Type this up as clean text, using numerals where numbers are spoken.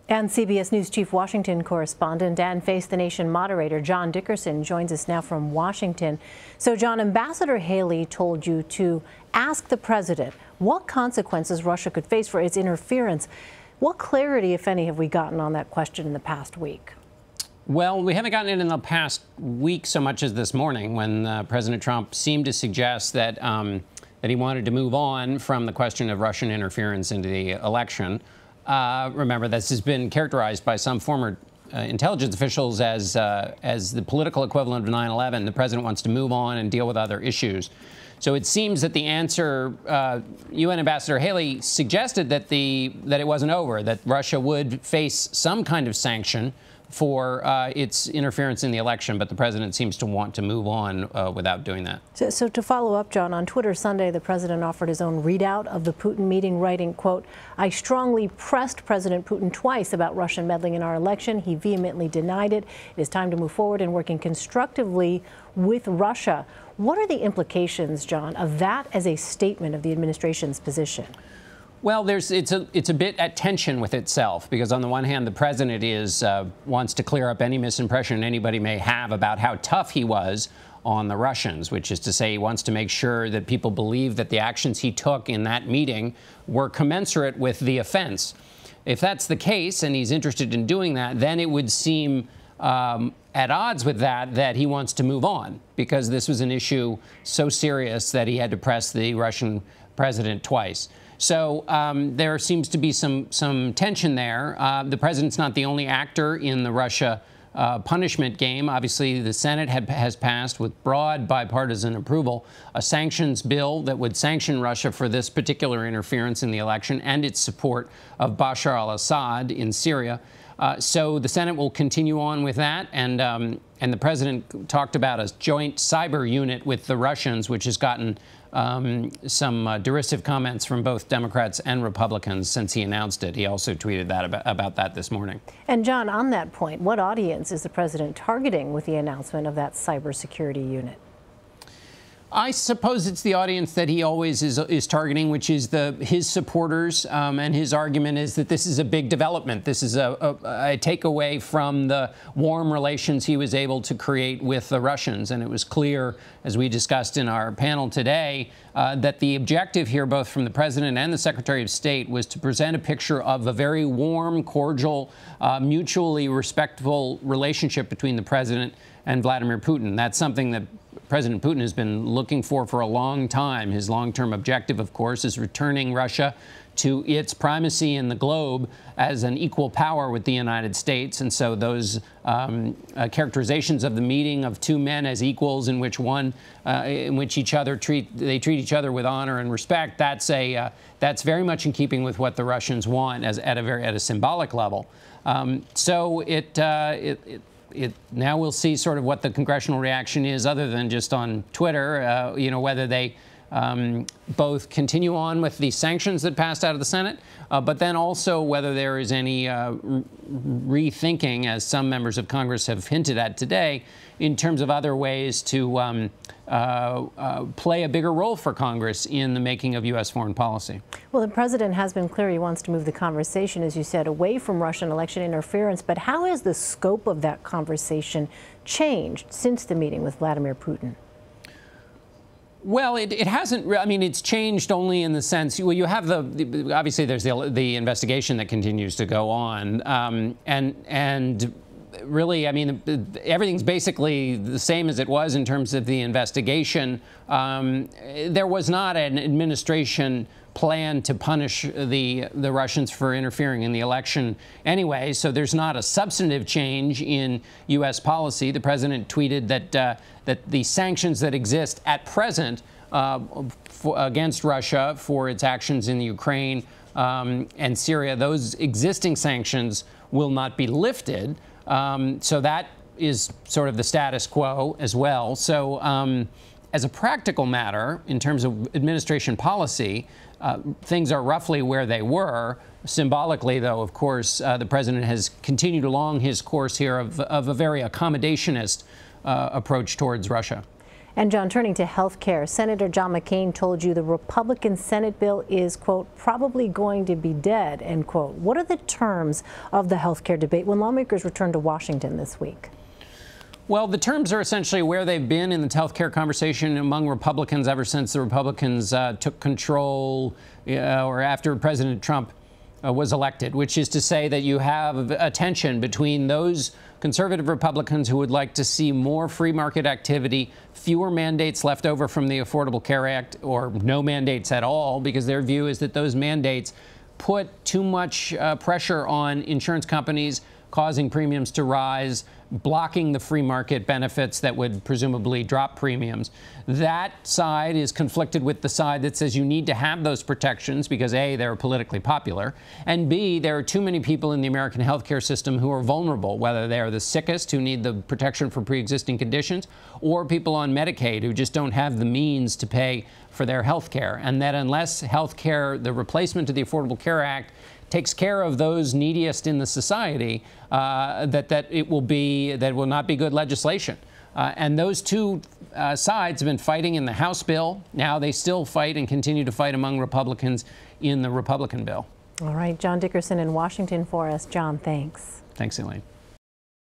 And CBS News Chief Washington correspondent and Face the Nation moderator John Dickerson joins us now from Washington. So, John, Ambassador Haley told you to ask the president what consequences Russia could face for its interference. What clarity, if any, have we gotten on that question in the past week? Well, we haven't gotten it in the past week so much as this morning, when President Trump seemed to suggest that that he wanted to move on from the question of Russian interference into the election. Remember, this has been characterized by some former intelligence officials as the political equivalent of 9/11. The president wants to move on and deal with other issues. So it seems that the answer, UN Ambassador Haley suggested that it wasn't over, that Russia would face some kind of sanction for its interference in the election, but the president seems to want to move on without doing that. So to follow up, John, on Twitter Sunday, the president offered his own readout of the Putin meeting, writing, quote, "I strongly pressed President Putin twice about Russian meddling in our election. He vehemently denied it. It is time to move forward in working constructively with Russia." What are the implications, John, of that as a statement of the administration's position? Well, it's a bit at tension with itself, because on the one hand, the president wants to clear up any misimpression anybody may have about how tough he was on the Russians, which is to say he wants to make sure that people believe that the actions he took in that meeting were commensurate with the offense. If that's the case, and he's interested in doing that, then it would seem at odds with that he wants to move on, because this was an issue so serious that he had to press the Russian president twice. So there seems to be some tension there. The president's not the only actor in the Russia punishment game. Obviously, the Senate has passed with broad bipartisan approval a sanctions bill that would sanction Russia for this particular interference in the election and its support of Bashar al-Assad in Syria. So the Senate will continue on with that, and the president talked about a joint cyber unit with the Russians, which has gotten some derisive comments from both Democrats and Republicans since he announced it. He also tweeted about that this morning. And John, on that point, what audience is the president targeting with the announcement of that cybersecurity unit? I suppose it's the audience that he always is targeting, which is his supporters, and his argument is that this is a big development. This is a takeaway from the warm relations he was able to create with the Russians. And it was clear, as we discussed in our panel today, that the objective here, both from the president and the Secretary of State, was to present a picture of a very warm, cordial, mutually respectful relationship between the president and Vladimir Putin. That's something that President Putin has been looking for a long time. His long-term objective, of course, is returning Russia to its primacy in the globe as an equal power with the United States. And so those characterizations of the meeting of two men as equals, in which they treat each other with honor and respect, that's very much in keeping with what the Russians want at a symbolic level. Now we'll see sort of what the congressional reaction is, other than just on Twitter, whether they both continue on with the sanctions that passed out of the Senate, but then also whether there is any rethinking, as some members of Congress have hinted at today, in terms of other ways to play a bigger role for Congress in the making of U.S. foreign policy. Well, the president has been clear he wants to move the conversation, as you said, away from Russian election interference. But how has the scope of that conversation changed since the meeting with Vladimir Putin? Well, it hasn't. I mean, it's changed only in the sense, well, you have obviously there's the investigation that continues to go on, and really, I mean, everything's basically the same as it was in terms of the investigation. There was not an administration plan to punish the Russians for interfering in the election anyway, so there's not a substantive change in U.S. policy. The president tweeted that the sanctions that exist at present against Russia for its actions in the Ukraine and Syria, those existing sanctions will not be lifted. So that is sort of the status quo as well. So as a practical matter, in terms of administration policy, things are roughly where they were. Symbolically, though, of course, the president has continued along his course here of a very accommodationist approach towards Russia. And John, turning to health care, Senator John McCain told you the Republican Senate bill is, quote, probably going to be dead, end quote. What are the terms of the health care debate when lawmakers return to Washington this week? Well, the terms are essentially where they've been in the health care conversation among Republicans ever since the Republicans took control or after President Trump was elected, which is to say that you have a tension between those conservative Republicans who would like to see more free market activity, fewer mandates left over from the Affordable Care Act, or no mandates at all, because their view is that those mandates put too much pressure on insurance companies, causing premiums to rise, blocking the free market benefits that would presumably drop premiums. That side is conflicted with the side that says you need to have those protections because A, they're politically popular, and B, there are too many people in the American healthcare system who are vulnerable, whether they're the sickest who need the protection for pre-existing conditions or people on Medicaid who just don't have the means to pay for their health care. And that unless health care, the replacement of the Affordable Care Act, takes care of those neediest in the society, that will not be good legislation. And those two sides have been fighting in the House bill. Now they still fight and continue to fight among Republicans in the Republican bill. All right, John Dickerson in Washington for us. John, thanks. Thanks, Elaine.